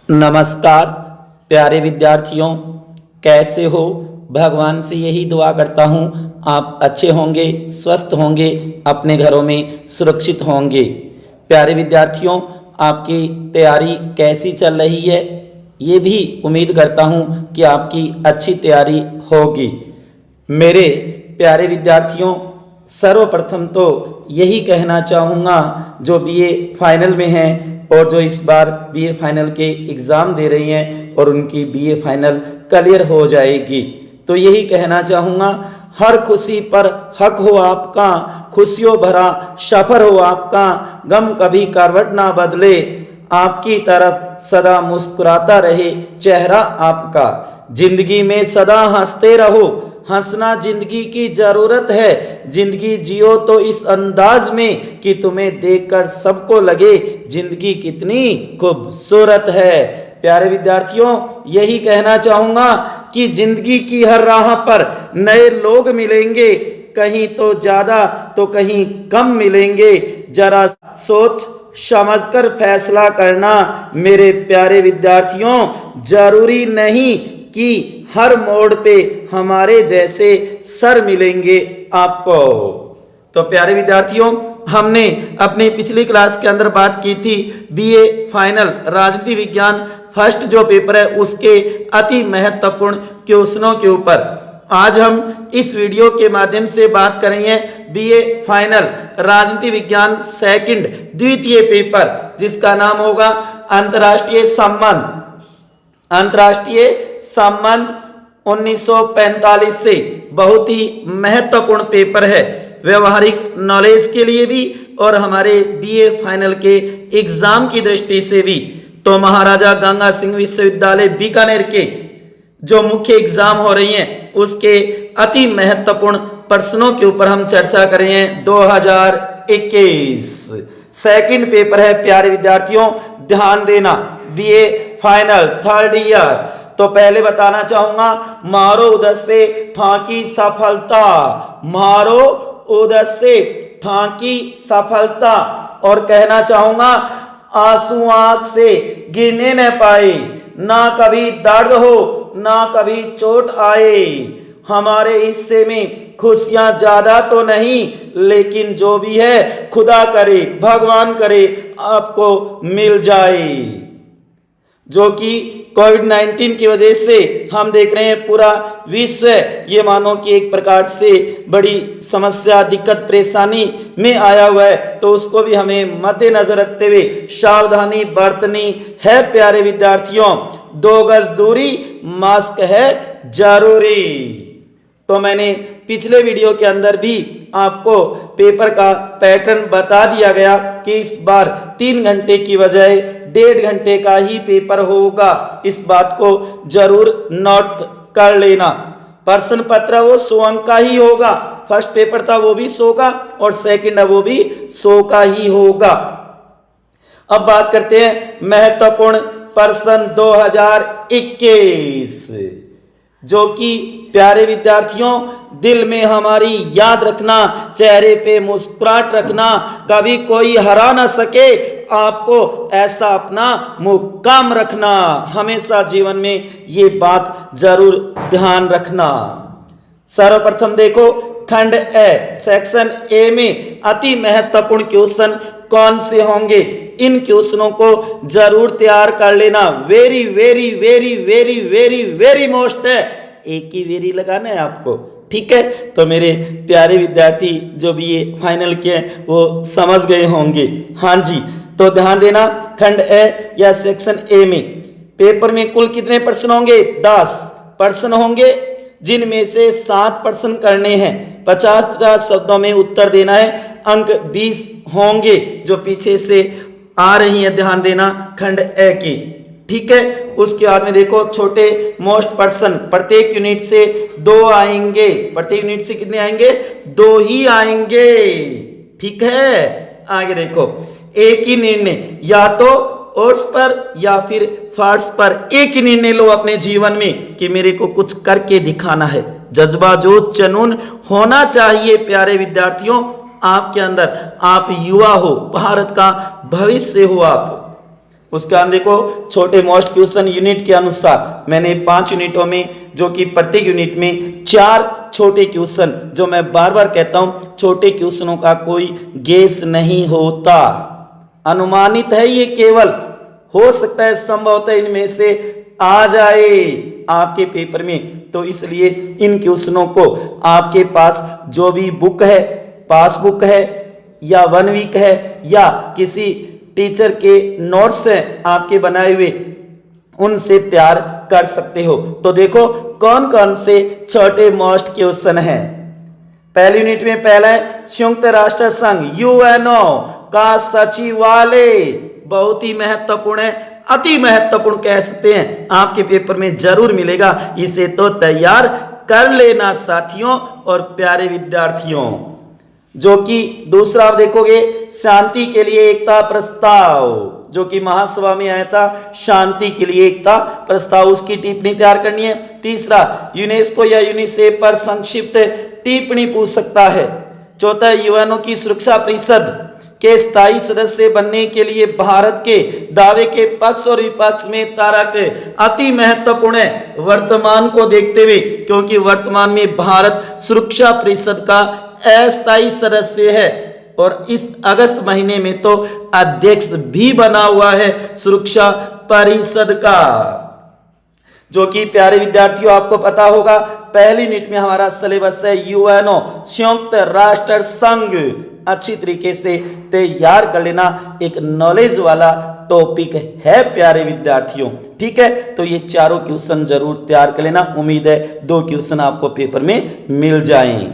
नमस्कार प्यारे विद्यार्थियों, कैसे हो। भगवान से यही दुआ करता हूँ आप अच्छे होंगे, स्वस्थ होंगे, अपने घरों में सुरक्षित होंगे। प्यारे विद्यार्थियों, आपकी तैयारी कैसी चल रही है, ये भी उम्मीद करता हूँ कि आपकी अच्छी तैयारी होगी। मेरे प्यारे विद्यार्थियों, सर्वप्रथम तो यही कहना चाहूँगा जो बीए फाइनल में हैं और जो इस बार बीए फाइनल के एग्ज़ाम दे रही हैं और उनकी बीए फाइनल क्लियर हो जाएगी, तो यही कहना चाहूँगा, हर खुशी पर हक हो आपका, खुशियों भरा सफ़र हो आपका, गम कभी करवट ना बदले, आपकी तरफ सदा मुस्कुराता रहे चेहरा आपका। जिंदगी में सदा हंसते रहो, हंसना जिंदगी की ज़रूरत है। जिंदगी जियो तो इस अंदाज में कि तुम्हें देखकर सबको लगे जिंदगी कितनी खूबसूरत है। प्यारे विद्यार्थियों, यही कहना चाहूँगा कि जिंदगी की हर राह पर नए लोग मिलेंगे, कहीं तो ज़्यादा तो कहीं कम मिलेंगे। जरा सोच समझकर फैसला करना मेरे प्यारे विद्यार्थियों। जरूरी नहीं कि हर मोड़ पे हमारे जैसे सर मिलेंगे आपको। तो प्यारे विद्यार्थियों, हमने अपनी पिछली क्लास के अंदर बात की थी बीए फाइनल राजनीति विज्ञान फर्स्ट जो पेपर है उसके अति महत्वपूर्ण क्वेश्चनों के ऊपर। आज हम इस वीडियो के माध्यम से बात करेंगे बीए फाइनल राजनीति विज्ञान सेकंड द्वितीय पेपर, जिसका नाम होगा अंतर्राष्ट्रीय संबंध। अंतर्राष्ट्रीय संबंध 1945 से बहुत ही महत्वपूर्ण पेपर है, व्यवहारिक नॉलेज के लिए भी और हमारे बीए फाइनल के एग्जाम की दृष्टि से भी। तो महाराजा गंगा सिंह विश्वविद्यालय बीकानेर के जो मुख्य एग्जाम हो रही हैं उसके अति महत्वपूर्ण प्रश्नों के ऊपर हम चर्चा करेंगे। 2021 सेकंड पेपर है प्यारे विद्यार्थियों, ध्यान देना, बीए फाइनल थर्ड ईयर। तो पहले बताना चाहूंगा, मारो उद्देश्य थाकी सफलता, मारो उद्देश्य थाकी सफलता। और कहना चाहूंगा, आंसू आंख से गिरने न पाए, ना कभी दर्द हो ना कभी चोट आए, हमारे हिस्से में खुशियां ज्यादा तो नहीं, लेकिन जो भी है खुदा करे भगवान करे आपको मिल जाए। जो कि कोविड-19 की वजह से हम देख रहे हैं पूरा विश्व ये मानो कि एक प्रकार से बड़ी समस्या दिक्कत परेशानी में आया हुआ है, तो उसको भी हमें मद्देनजर रखते हुए सावधानी बरतनी है प्यारे विद्यार्थियों। 2 गज दूरी, मास्क है जरूरी। तो मैंने पिछले वीडियो के अंदर भी आपको पेपर का पैटर्न बता दिया गया कि इस बार 3 घंटे की बजाय 1.5 घंटे का ही पेपर होगा। इस बात को जरूर नोट कर लेना। प्रश्न पत्र वो 100 अंक का ही होगा, फर्स्ट पेपर था वो भी 100 का और सेकंड है वो भी 100 का ही होगा। अब बात करते हैं महत्वपूर्ण प्रश्न 2021, जो कि प्यारे विद्यार्थियों दिल में हमारी याद रखना, चेहरे पे मुस्कुराहट रखना, कभी कोई हरा ना सके आपको ऐसा अपना मुकाम रखना, हमेशा जीवन में ये बात जरूर ध्यान रखना। सर्वप्रथम देखो, खंड ए सेक्शन ए में अति महत्वपूर्ण क्वेश्चन कौन से होंगे, इन क्वेश्चनों को जरूर तैयार कर लेना। Very very very very very very most है, एक ही वेरी लगाना है आपको, ठीक है। तो मेरे प्यारे विद्यार्थी जो भी ये फाइनल के हैं वो समझ गए होंगे। हाँ जी, तो ध्यान देना, खंड ए या सेक्शन ए में पेपर में कुल कितने प्रश्न होंगे? 10 प्रश्न होंगे, जिनमें से 7 प्रश्न करने हैं, 50-50 शब्दों में उत्तर देना है, अंक 20 होंगे जो पीछे से आ रही है, ध्यान देना, खंड ए की, ठीक है। उसके बाद में देखो छोटे मोस्ट प्रश्न, प्रत्येक यूनिट से 2 आएंगे, प्रत्येक यूनिट से कितने आएंगे? 2 ही आएंगे, ठीक है। आगे देखो, एक ही निर्णय, या तो ओट्स पर या फिर फार्स पर एक ही निर्णय लो अपने जीवन में कि मेरे को कुछ करके दिखाना है। जज्बा जोश जुनून होना चाहिए प्यारे विद्यार्थियों आपके अंदर। आप युवा हो, भारत का भविष्य हो आप। उसके बाद देखो छोटे मोस्ट क्वेश्चन यूनिट के अनुसार मैंने 5 यूनिटों में, जो कि प्रत्येक यूनिट में 4 छोटे क्वेश्चन, जो मैं बार बार कहता हूं छोटे क्वेश्चनों का कोई गेस नहीं होता, अनुमानित है, ये केवल हो सकता है संभवतः इनमें से आ जाए आपके पेपर में। तो इसलिए इन क्वेश्चनों को आपके पास जो भी बुक है, पासबुक है या 1 वीक है या किसी टीचर के नोट्स हैं आपके बनाए हुए, उनसे तैयार कर सकते हो। तो देखो कौन कौन से छोटे मोस्ट क्वेश्चन हैं। पहली यूनिट में पहला है संयुक्त राष्ट्र संघ यूएनओ का सचिवालय, बहुत ही महत्वपूर्ण है, अति महत्वपूर्ण कह सकते हैं, आपके पेपर में जरूर मिलेगा, इसे तो तैयार कर लेना साथियों और प्यारे विद्यार्थियों। जो कि दूसरा आप देखोगे शांति के लिए एकता प्रस्ताव, जो कि महासभा में आया था, शांति के लिए एकता प्रस्ताव, उसकी टिप्पणी तैयार करनी है। तीसरा यूनेस्को या यूनिसेफ पर संक्षिप्त टिप्पणी पूछ सकता है। चौथा यूएनओ की सुरक्षा परिषद के स्थायी सदस्य बनने के लिए भारत के दावे के पक्ष और विपक्ष में तारक अति महत्वपूर्ण है वर्तमान को देखते हुए, क्योंकि वर्तमान में भारत सुरक्षा परिषद का अस्थायी सदस्य है और इस अगस्त महीने में तो अध्यक्ष भी बना हुआ है सुरक्षा परिषद का। जो कि प्यारे विद्यार्थियों आपको पता होगा पहली यूनिट में हमारा सिलेबस है यूएनओ संयुक्त राष्ट्र संघ, अच्छी तरीके से तैयार कर लेना, एक नॉलेज वाला टॉपिक है प्यारे विद्यार्थियों, ठीक है। तो ये चारों क्वेश्चन जरूर तैयार कर लेना, उम्मीद है 2 क्वेश्चन आपको पेपर में मिल जाएं।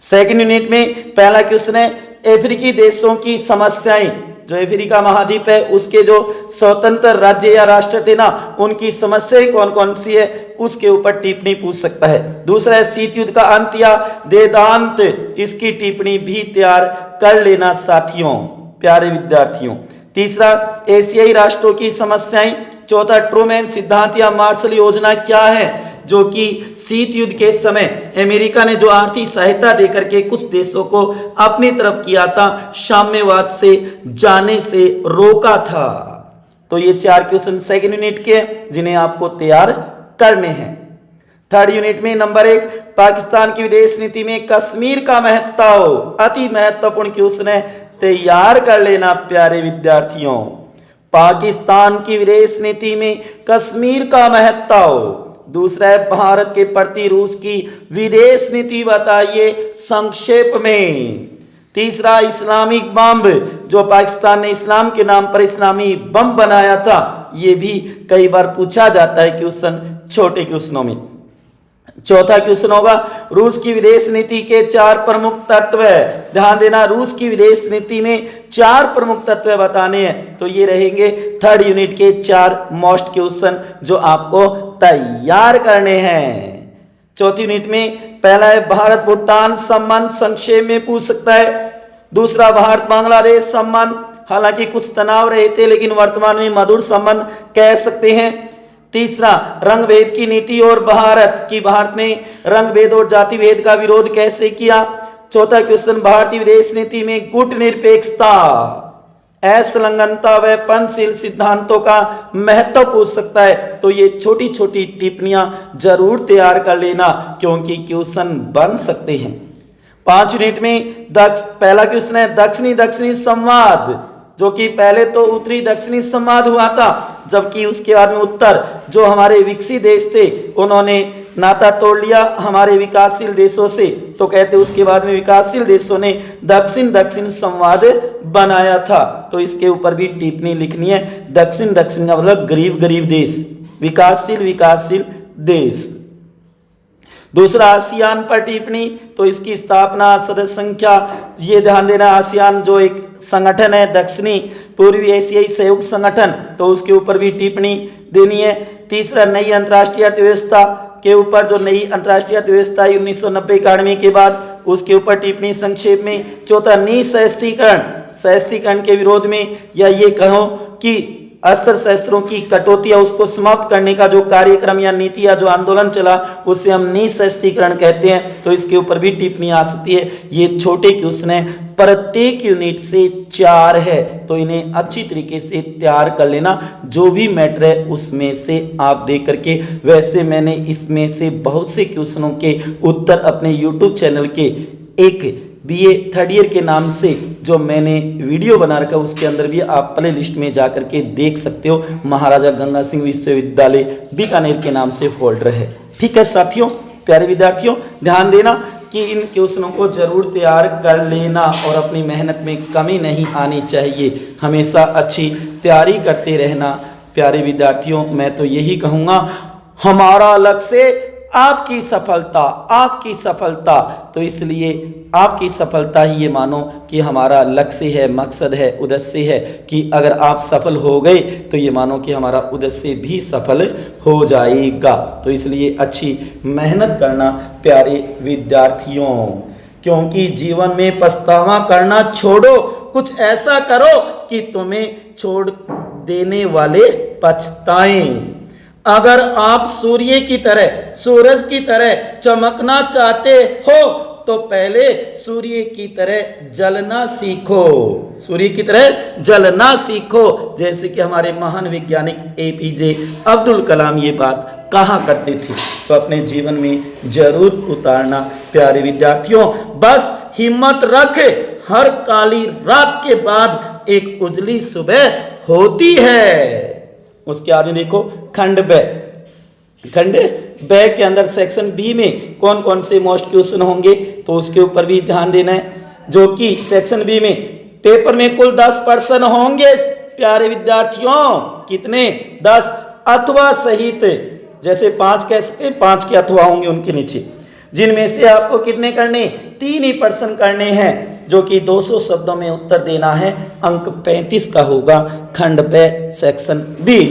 सेकंड यूनिट में पहला क्वेश्चन है अफ्रीकी देशों की समस्याएं, जो अफ्रीका महाद्वीप है उसके जो स्वतंत्र राज्य या राष्ट्र थे ना, उनकी समस्याएं कौन कौन सी है, उसके ऊपर टिप्पणी पूछ सकता है। दूसरा है शीत युद्ध का अंत या वेदांत, इसकी टिप्पणी भी तैयार कर लेना साथियों प्यारे विद्यार्थियों। तीसरा एशियाई राष्ट्रों की समस्याएं। चौथा ट्रूमैन सिद्धांत या मार्शल योजना क्या है, जो कि शीत युद्ध के समय अमेरिका ने जो आर्थिक सहायता देकर के कुछ देशों को अपनी तरफ किया था, साम्यवाद से जाने से रोका था। तो ये 4 क्वेश्चन सेकंड यूनिट के जिन्हें आपको तैयार करने हैं। थर्ड यूनिट में नंबर 1 पाकिस्तान की विदेश नीति में कश्मीर का महत्व, अति महत्वपूर्ण क्वेश्चन है, तैयार कर लेना प्यारे विद्यार्थियों। पाकिस्तान की विदेश नीति में कश्मीर का महत्व। दूसरा है भारत के प्रति रूस की विदेश नीति बताइए संक्षेप में। तीसरा इस्लामिक बम, जो पाकिस्तान ने इस्लाम के नाम पर इस्लामी बम बनाया था, ये भी कई बार पूछा जाता है क्वेश्चन छोटे क्वेश्चनों में। चौथा क्वेश्चन होगा रूस की विदेश नीति के 4 प्रमुख तत्व, ध्यान देना रूस की विदेश नीति में 4 प्रमुख तत्व बताने हैं। तो ये रहेंगे थर्ड यूनिट के 4 मोस्ट क्वेश्चन जो आपको तैयार करने हैं। चौथी यूनिट में पहला है भारत भूटान संबंध, संक्षेप में पूछ सकता है। दूसरा भारत बांग्लादेश संबंध, हालांकि कुछ तनाव रहे थे लेकिन वर्तमान में मधुर संबंध कह सकते हैं। तीसरा रंग भेद की नीति और भारत ने रंग भेद और जाति भेद का विरोध कैसे किया। चौथा क्वेश्चन भारतीय विदेश नीति में कूटनिरपेक्षता, असंलग्नता व पंचशील सिद्धांतों का महत्व पूछ सकता है। तो ये छोटी छोटी टिप्पणियां जरूर तैयार कर लेना क्योंकि क्वेश्चन बन सकते हैं। 5 यूनिट में पहला क्वेश्चन है दक्षिणी संवाद, जो कि पहले तो उत्तरी दक्षिणी संवाद हुआ था, जबकि उसके बाद में उत्तर जो हमारे विकसित देश थे उन्होंने नाता तोड़ लिया हमारे विकासशील देशों से। तो कहते उसके बाद में विकासशील देशों ने दक्षिण संवाद बनाया था। तो इसके ऊपर भी टिप्पणी लिखनी है। दक्षिण का मतलब गरीब देश, विकासशील देश। दूसरा आसियान पर टिप्पणी, तो इसकी स्थापना, सदस्य संख्या, ये ध्यान देना। आसियान जो एक संगठन है दक्षिणी पूर्वी एशियाई सहयोग संगठन, तो उसके ऊपर भी टिप्पणी देनी है। तीसरा नई अंतर्राष्ट्रीय अर्थव्यवस्था के ऊपर, जो नई अंतर्राष्ट्रीय अर्थव्यवस्था 1990-91 के बाद, उसके ऊपर टिप्पणी संक्षेप में। चौथा निःशस्त्रीकरण के विरोध में, या ये कहो कि अस्त्र शस्त्रों की कटौती या उसको समाप्त करने का जो कार्यक्रम या नीति या जो आंदोलन चला उसे हम निःशस्त्रीकरण कहते हैं। तो इसके ऊपर भी टिप्पणी आ सकती है। ये छोटे क्वेश्चन है, प्रत्येक यूनिट से 4 है, तो इन्हें अच्छी तरीके से तैयार कर लेना। जो भी मैटर है उसमें से आप देख करके, वैसे मैंने इसमें से बहुत से क्वेश्चनों के उत्तर अपने यूट्यूब चैनल के एक BA थर्ड ईयर के नाम से जो मैंने वीडियो बना रखा है उसके अंदर भी आप प्ले लिस्ट में जा करके देख सकते हो। महाराजा गंगा सिंह विश्वविद्यालय बीकानेर के नाम से फोल्डर है। ठीक है साथियों, प्यारे विद्यार्थियों, ध्यान देना कि इन क्वेश्चनों को जरूर तैयार कर लेना और अपनी मेहनत में कमी नहीं आनी चाहिए। हमेशा अच्छी तैयारी करते रहना। प्यारे विद्यार्थियों, मैं तो यही कहूँगा, हमारा लक्ष्य आपकी सफलता, आपकी सफलता। तो इसलिए आपकी सफलता ही ये मानो कि हमारा लक्ष्य है, मकसद है, उद्देश्य है कि अगर आप सफल हो गए तो ये मानो कि हमारा उद्देश्य भी सफल हो जाएगा। तो इसलिए अच्छी मेहनत करना प्यारे विद्यार्थियों, क्योंकि जीवन में पछतावा करना छोड़ो, कुछ ऐसा करो कि तुम्हें छोड़ देने वाले पछताएं। अगर आप सूर्य की तरह, सूरज की तरह चमकना चाहते हो तो पहले सूर्य की तरह जलना सीखो, सूर्य की तरह जलना सीखो। जैसे कि हमारे महान वैज्ञानिक APJ अब्दुल कलाम ये बात कहा करते थे, तो अपने जीवन में जरूर उतारना प्यारे विद्यार्थियों। बस हिम्मत रख, हर काली रात के बाद एक उजली सुबह होती है। उसके आगे देखो, खंड ब, खंड ब के अंदर सेक्शन B में कौन कौन से मोस्ट क्वेश्चन होंगे तो उसके ऊपर भी ध्यान देना है। जो कि सेक्शन B में पेपर में कुल 10 प्रश्न होंगे प्यारे विद्यार्थियों। कितने? 10 अथवा सहित, जैसे 5 कह सकते, 5 के अथवा होंगे उनके नीचे, जिनमें से आपको कितने करने? 3 ही प्रश्न करने हैं, जो कि 200 शब्दों में उत्तर देना है। अंक 35 का होगा खंड ब सेक्शन B।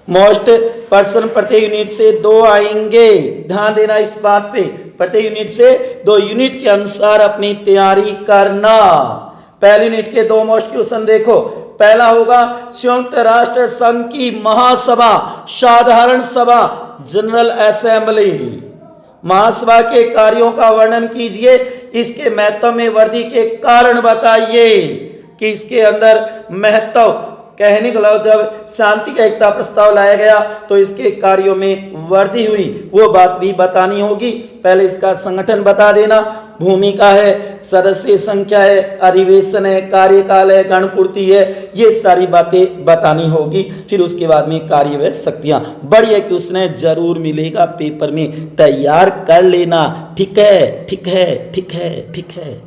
मोस्ट प्रश्न प्रत्येक यूनिट से 2 आएंगे, ध्यान देना इस बात पे। प्रत्येक यूनिट से 2 यूनिट के अनुसार अपनी तैयारी करना। पहले यूनिट के 2 मोस्ट क्वेश्चन देखो। पहला होगा संयुक्त राष्ट्र संघ की महासभा, साधारण सभा, जनरल असेंबली। महासभा के कार्यों का वर्णन कीजिए, इसके महत्व में वृद्धि के कारण बताइए। कि इसके अंदर महत्व कहने को लो, जब शांति का एकता प्रस्ताव लाया गया तो इसके कार्यों में वृद्धि हुई, वो बात भी बतानी होगी। पहले इसका संगठन बता देना, भूमिका है, सदस्य संख्या है, अधिवेशन है, कार्यकाल है, गणपूर्ति है, ये सारी बातें बतानी होगी। फिर उसके बाद में कार्यवह शक्तियां। बढ़िया क्वेश्चन है, जरूर मिलेगा पेपर में, तैयार कर लेना। ठीक है, ठीक है, ठीक है, ठीक है।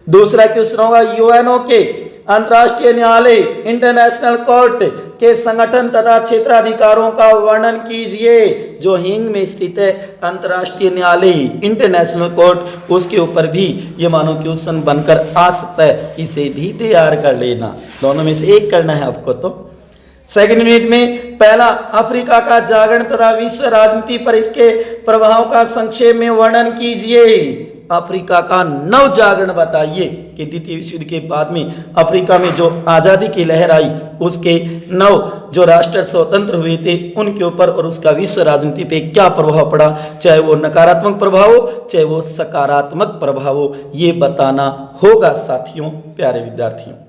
दूसरा क्वेश्चन होगा यूएनओ के अंतर्राष्ट्रीय न्यायालय, इंटरनेशनल कोर्ट के संगठन तथा क्षेत्राधिकारों का वर्णन कीजिए। जो हेग में स्थित है अंतर्राष्ट्रीय न्यायालय, इंटरनेशनल कोर्ट, उसके ऊपर भी ये मानो क्वेश्चन बनकर आ सकता है, इसे भी तैयार कर लेना। दोनों में से एक करना है आपको। तो सेकंड यूनिट में पहला, अफ्रीका का जागरण तथा विश्व राजनीति पर इसके प्रभाव का संक्षेप में वर्णन कीजिए। अफ्रीका का नव जागरण बताइए कि द्वितीय विश्व युद्ध के बाद में अफ्रीका में जो आज़ादी की लहर आई, उसके नव जो राष्ट्र स्वतंत्र हुए थे उनके ऊपर और उसका विश्व राजनीति पे क्या प्रभाव पड़ा, चाहे वो नकारात्मक प्रभाव हो चाहे वो सकारात्मक प्रभाव हो, ये बताना होगा साथियों, प्यारे विद्यार्थियों।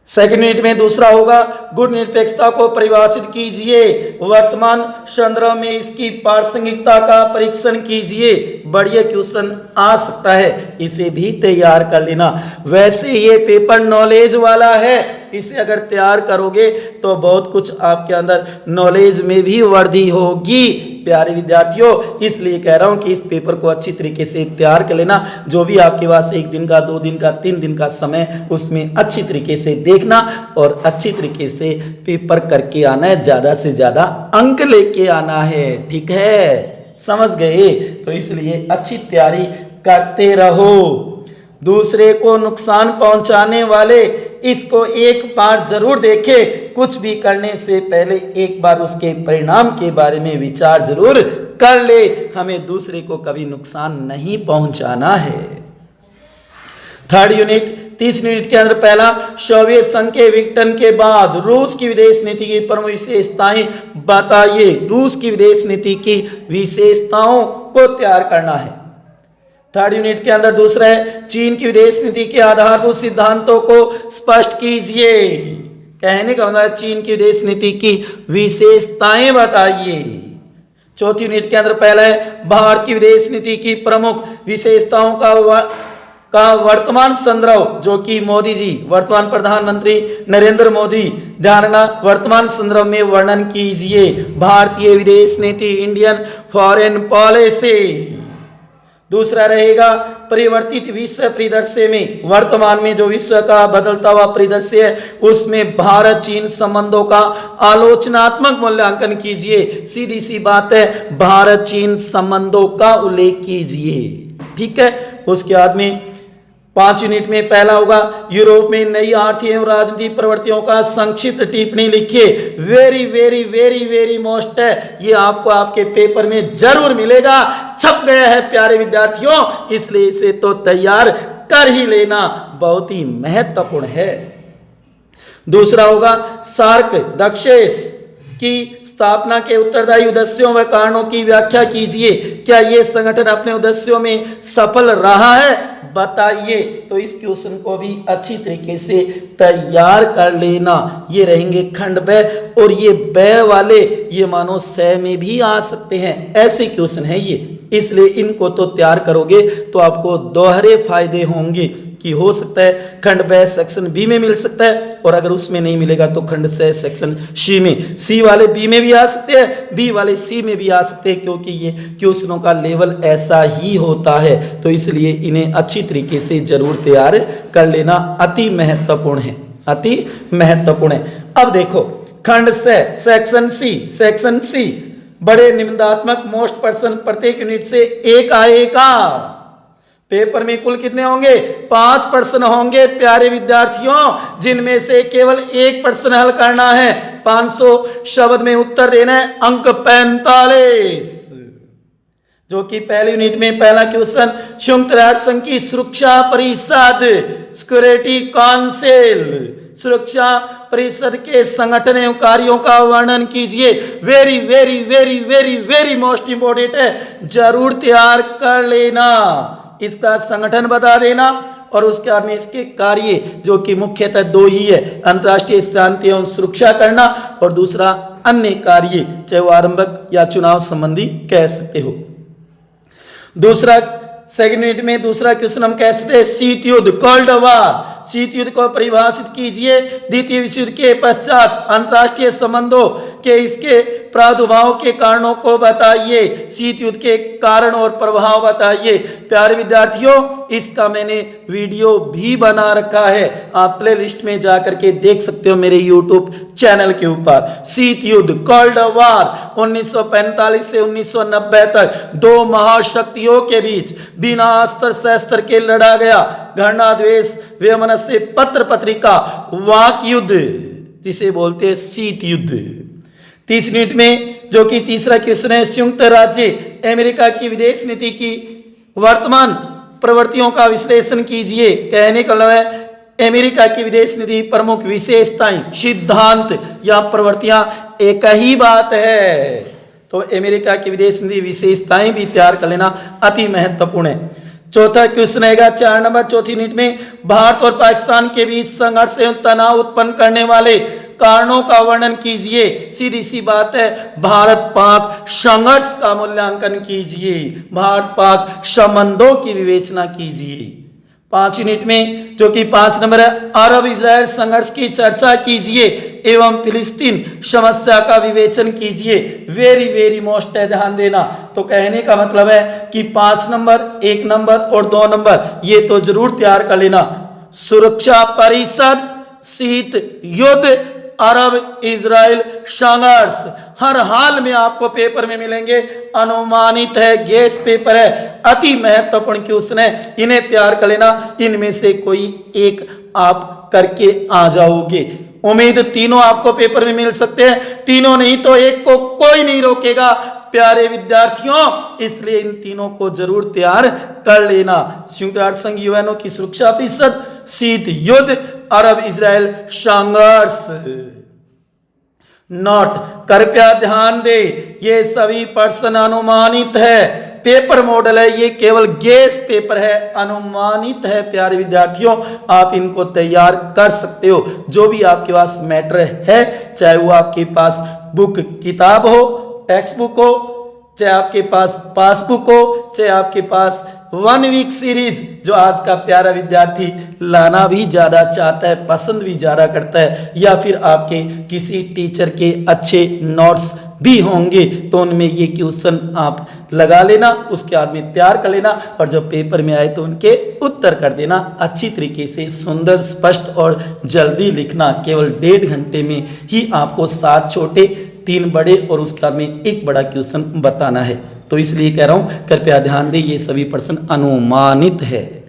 सेकंड यूनिट में दूसरा होगा गुण निरपेक्षता को परिभाषित कीजिए। वर्तमान संदर्भ में इसकी प्रासंगिकता का परीक्षण कीजिए। बढ़िया क्वेश्चन आ सकता है, इसे भी तैयार कर लेना। वैसे ये पेपर नॉलेज वाला है, इसे अगर तैयार करोगे तो बहुत कुछ आपके अंदर नॉलेज में भी वृद्धि होगी प्यारे विद्यार्थियों। इसलिए कह रहा हूं कि इस पेपर को अच्छी तरीके से तैयार कर लेना। जो भी आपके पास 1 दिन का, 2 दिन का, 3 दिन का समय, उसमें अच्छी तरीके से देखना और अच्छी तरीके से पेपर करके आना है, ज्यादा से ज्यादा अंक लेके आना है। ठीक है, समझ गए? तो इसलिए अच्छी तैयारी करते रहो। दूसरे को नुकसान पहुंचाने वाले इसको एक बार जरूर देखें। कुछ भी करने से पहले एक बार उसके परिणाम के बारे में विचार जरूर कर ले। हमें दूसरे को कभी नुकसान नहीं पहुंचाना है। थर्ड यूनिट 30 यूनिट के अंदर पहला, सोवियत संघ के विघटन के बाद रूस की विदेश नीति की प्रमुख विशेषताएं बताइए। रूस की विदेश नीति की विशेषताओं को तैयार करना है। थर्ड यूनिट के अंदर दूसरा है, चीन की विदेश नीति के आधारभूत सिद्धांतों को स्पष्ट कीजिए। कहने का मतलब चीन की विदेश नीति की विशेषताएं बताइए। चौथी यूनिट के अंदर पहला है, भारत की विदेश नीति की प्रमुख विशेषताओं का वर्तमान संदर्भ, जो कि मोदी जी, वर्तमान प्रधानमंत्री नरेंद्र मोदी, ध्यान रखना, वर्तमान संदर्भ में वर्णन कीजिए। भारतीय विदेश नीति, इंडियन फॉरेन पॉलिसी। दूसरा रहेगा, परिवर्तित विश्व परिदृश्य में, वर्तमान में जो विश्व का बदलता हुआ परिदृश्य है उसमें भारत चीन संबंधों का आलोचनात्मक मूल्यांकन कीजिए। सीधी सी बात है, भारत चीन संबंधों का उल्लेख कीजिए। ठीक है। उसके बाद में 5 यूनिट में पहला होगा, यूरोप में नई आर्थिक एवं राजनीतिक प्रवृत्तियों का संक्षिप्त टिप्पणी लिखिए। Very very very very most है, ये आपको आपके पेपर में जरूर मिलेगा, छप गया है प्यारे विद्यार्थियों, इसलिए इसे तो तैयार कर ही लेना, बहुत ही महत्वपूर्ण है। दूसरा होगा, सार्क दक्षेश की स्थापना के उत्तरदायी उद्देश्यों व कारणों की व्याख्या कीजिए। क्या यह संगठन अपने उद्देश्यों में सफल रहा है, बताइए। तो इस क्वेश्चन को भी अच्छी तरीके से तैयार कर लेना। ये रहेंगे खंड ब, और ये ब वाले ये मानो स में भी आ सकते हैं, ऐसे क्वेश्चन है ये, इसलिए इनको तो तैयार करोगे तो आपको दोहरे फायदे होंगे कि हो सकता है खंड ब सेक्शन बी में मिल सकता है, और अगर उसमें नहीं मिलेगा तो खंड स सेक्शन सी में, सी वाले बी में भी आ सकते हैं, बी वाले सी में भी आ सकते हैं, क्योंकि ये क्वेश्चनों का लेवल ऐसा ही होता है। तो इसलिए इन्हें अच्छी तरीके से जरूर तैयार कर लेना, अति महत्वपूर्ण है, अति महत्वपूर्ण है। अब देखो खंड स सेक्शन सी, सेक्शन सी बड़े निबंधात्मक मोस्ट पर्सन प्रत्येक यूनिट से एक आएगा। पेपर में कुल कितने होंगे, 5 प्रश्न होंगे प्यारे विद्यार्थियों, जिनमें से केवल एक प्रश्न हल करना है। 500 शब्द में उत्तर देना है, अंक 45, जो कि पहले यूनिट में पहला क्वेश्चन, संयुक्त राष्ट्र संघ की सुरक्षा परिषद, सिक्योरिटी काउंसिल, सुरक्षा परिषद के संगठन एवं कार्यों का वर्णन कीजिए। Very very very very very most important है, जरूर तैयार कर लेना। इसका संगठन बता देना, और उसके बाद में इसके कार्य, जो कि मुख्यतः 2 ही है, अंतर्राष्ट्रीय शांति एवं सुरक्षा करना, और दूसरा अन्य कार्य, चाहे वो आरंभक या चुनाव संबंधी कह सकते हो। दूसरा सेकंड यूनिट में दूसरा क्वेश्चन हम कह सकते हैं, शीत युद्ध, कोल्ड वॉर, शीत युद्ध को परिभाषित कीजिए। द्वितीय विश्व युद्ध के पश्चात अंतर्राष्ट्रीय संबंधों के इसके प्रादुर्भाव के कारणों को बताइए। शीत युद्ध के कारण और प्रभाव बताइए। प्यारे विद्यार्थियों, इसका मैंने वीडियो भी बना रखा है, आप प्ले लिस्ट में जाकर के देख सकते हो मेरे यूट्यूब चैनल के ऊपर। शीत युद्ध, कोल्ड वॉर, 1945 से 1990 तक 2 महाशक्तियों के बीच बिना अस्त्र शस्त्र के लड़ा गया घृणाद्वेष वैमनस्य पत्र पत्रिका वाक युद्ध, जिसे बोलते हैं शीत युद्ध। 30 यूनिट में जो कि तीसरा क्वेश्चन है, संयुक्त राज्य अमेरिका की विदेश नीति की वर्तमान प्रवृत्तियों का विश्लेषण कीजिए। कहने का मतलब है अमेरिका की विदेश नीति प्रमुख विशेषताएं, सिद्धांत या प्रवृत्तियां एक ही बात है। तो अमेरिका की विदेश नीति विशेषताएं भी तैयार कर लेना, अति महत्वपूर्ण है। चौथा क्वेश्चन रहेगा 4 नंबर, चौथी यूनिट में, भारत और पाकिस्तान के बीच संघर्ष एवं तनाव उत्पन्न करने वाले कारणों का वर्णन कीजिए। सीधी सी बात है, भारत पाक संघर्ष का मूल्यांकन कीजिए, भारत पाक संबंधों की विवेचना कीजिए। 5 यूनिट में जो कि 5 नंबर है, अरब इजराइल संघर्ष की चर्चा कीजिए एवं फिलिस्तीन समस्या का विवेचन कीजिए। वेरी वेरी मोस्ट है, ध्यान देना। तो कहने का मतलब है कि 5 नंबर, 1 नंबर और 2 नंबर ये तो जरूर तैयार कर लेना। सुरक्षा परिषद, शीत युद्ध, अरब इजराइल संघर्ष हर हाल में आपको पेपर में मिलेंगे, अनुमानित है, गेस पेपर है, अति महत्वपूर्ण क्वेश्चन है, इन्हें तैयार कर लेना। इनमें से कोई एक आप करके आ जाओगे। उम्मीद तीनों आपको पेपर में मिल सकते हैं, तीनों नहीं तो एक को कोई नहीं रोकेगा प्यारे विद्यार्थियों, इसलिए इन तीनों को जरूर तैयार कर लेना। संयुक्त राष्ट्र संघ यूएनओ की सुरक्षा परिषद, शीत युद्ध, अरब इजराइल संघर्ष। नोट कृपया ध्यान दे, ये सभी प्रश्न अनुमानित है, पेपर मॉडल है, ये केवल गेस पेपर है, अनुमानित है प्यारे विद्यार्थियों। आप इनको तैयार कर सकते हो। जो भी आपके पास मैटर है, चाहे वो आपके पास बुक किताब हो, टेक्स्ट बुक हो, चाहे आपके पास पासबुक हो, चाहे आपके पास 1 वीक सीरीज, जो आज का प्यारा विद्यार्थी लाना भी ज़्यादा चाहता है, पसंद भी ज़्यादा करता है, या फिर आपके किसी टीचर के अच्छे नोट्स भी होंगे, तो उनमें ये क्वेश्चन आप लगा लेना, उसके बाद में तैयार कर लेना, और जब पेपर में आए तो उनके उत्तर कर देना। अच्छी तरीके से सुंदर, स्पष्ट और जल्दी लिखना। केवल 1.5 घंटे में ही आपको 7 छोटे, 3 बड़े और उसके बाद में एक बड़ा क्वेश्चन बताना है। तो इसलिए कह रहा हूं, कृपया ध्यान दें, ये सभी प्रश्न अनुमानित है।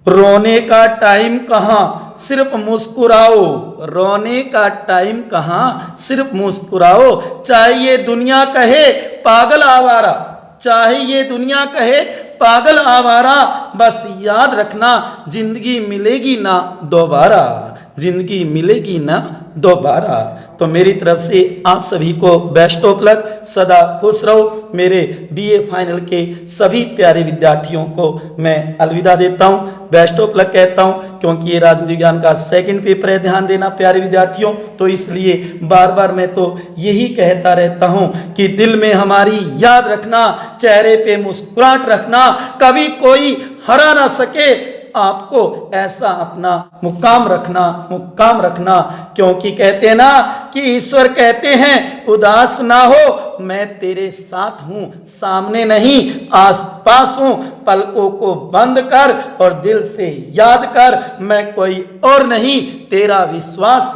रोने का टाइम कहां, सिर्फ मुस्कुराओ। रोने का टाइम कहां, सिर्फ मुस्कुराओ। चाहे ये दुनिया कहे पागल आवारा, चाहे ये दुनिया कहे पागल आवारा, बस याद रखना जिंदगी मिलेगी ना दोबारा, जिंदगी मिलेगी ना दोबारा। तो मेरी तरफ से आप सभी को बेस्ट ऑफ लक, सदा खुश रहो। मेरे बीए फाइनल के सभी प्यारे विद्यार्थियों को मैं अलविदा देता हूं, बेस्ट ऑफ लक कहता हूं, क्योंकि ये राजनीति विज्ञान का सेकंड पेपर है, ध्यान देना प्यारे विद्यार्थियों। तो इसलिए बार बार मैं तो यही कहता रहता हूं कि दिल में हमारी याद रखना, चेहरे पे मुस्कुराहट रखना, कभी कोई हरा ना सके आपको, ऐसा अपना मुकाम रखना, क्योंकि कहते हैं ना कि ईश्वर कहते हैं उदास ना हो, मैं तेरे साथ हूं, सामने नहीं आसपास हूं, पलकों को बंद कर और दिल से याद कर, मैं कोई और नहीं, तेरा विश्वास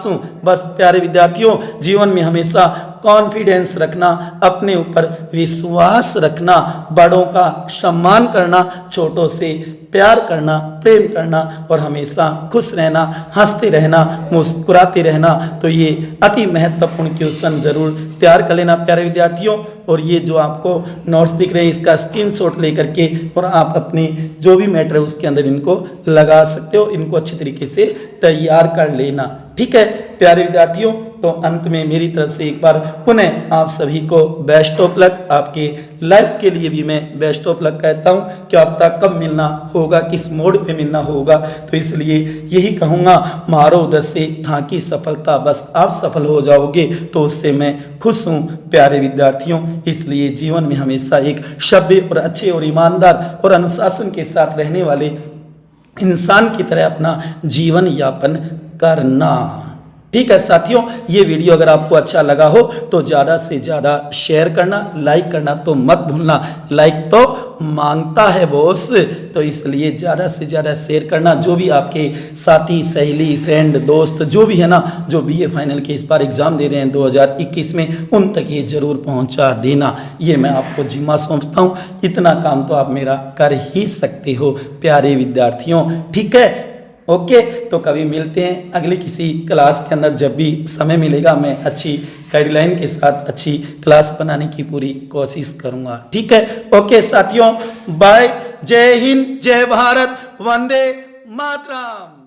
हूं। बस प्यारे विद्यार्थियों, जीवन में हमेशा कॉन्फिडेंस रखना, अपने ऊपर विश्वास रखना, बड़ों का सम्मान करना, छोटों से प्यार करना, प्रेम करना, और हमेशा खुश रहना, हंसते रहना, मुस्कुराते रहना। तो ये अति महत्वपूर्ण क्वेश्चन जरूर तैयार कर लेना प्यारे विद्यार्थियों। और ये जो आपको नोट्स दिख रहे हैं, इसका स्क्रीनशॉट लेकर के और आप अपने जो भी मैटर है उसके अंदर इनको लगा सकते हो, इनको अच्छी तरीके से तैयार कर लेना। ठीक है प्यारे विद्यार्थियों, तो अंत में मेरी तरफ से एक बार पुनः आप सभी को बेस्ट ऑफ लक। आपके लाइफ के लिए भी मैं बेस्ट ऑफ लक कहता हूं कि आप तक कब मिलना होगा, किस मोड पे मिलना होगा। तो इसलिए यही कहूँगा, मारो उधर से था की सफलता, बस आप सफल हो जाओगे तो उससे मैं खुश हूँ प्यारे विद्यार्थियों। इसलिए जीवन में हमेशा एक सभ्य और अच्छे और ईमानदार और अनुशासन के साथ रहने वाले इंसान की तरह अपना जीवन यापन करना। ठीक है साथियों, ये वीडियो अगर आपको अच्छा लगा हो तो ज़्यादा से ज़्यादा शेयर करना, लाइक करना तो मत भूलना, लाइक तो मांगता है बॉस, तो इसलिए ज़्यादा से ज़्यादा शेयर करना। जो भी आपके साथी, सहेली, फ्रेंड, दोस्त जो भी है ना, जो बीए फाइनल के इस बार एग्ज़ाम दे रहे हैं 2021 में, उन तक ये ज़रूर पहुंचा देना। ये मैं आपको जिम्मा सौंपता हूँ, इतना काम तो आप मेरा कर ही सकते हो प्यारे विद्यार्थियों। ठीक है, ओके, तो कभी मिलते हैं अगली किसी क्लास के अंदर, जब भी समय मिलेगा मैं अच्छी गाइडलाइन के साथ अच्छी क्लास बनाने की पूरी कोशिश करूंगा। ठीक है, ओके साथियों, बाय, जय हिंद, जय भारत, वंदे मातरम।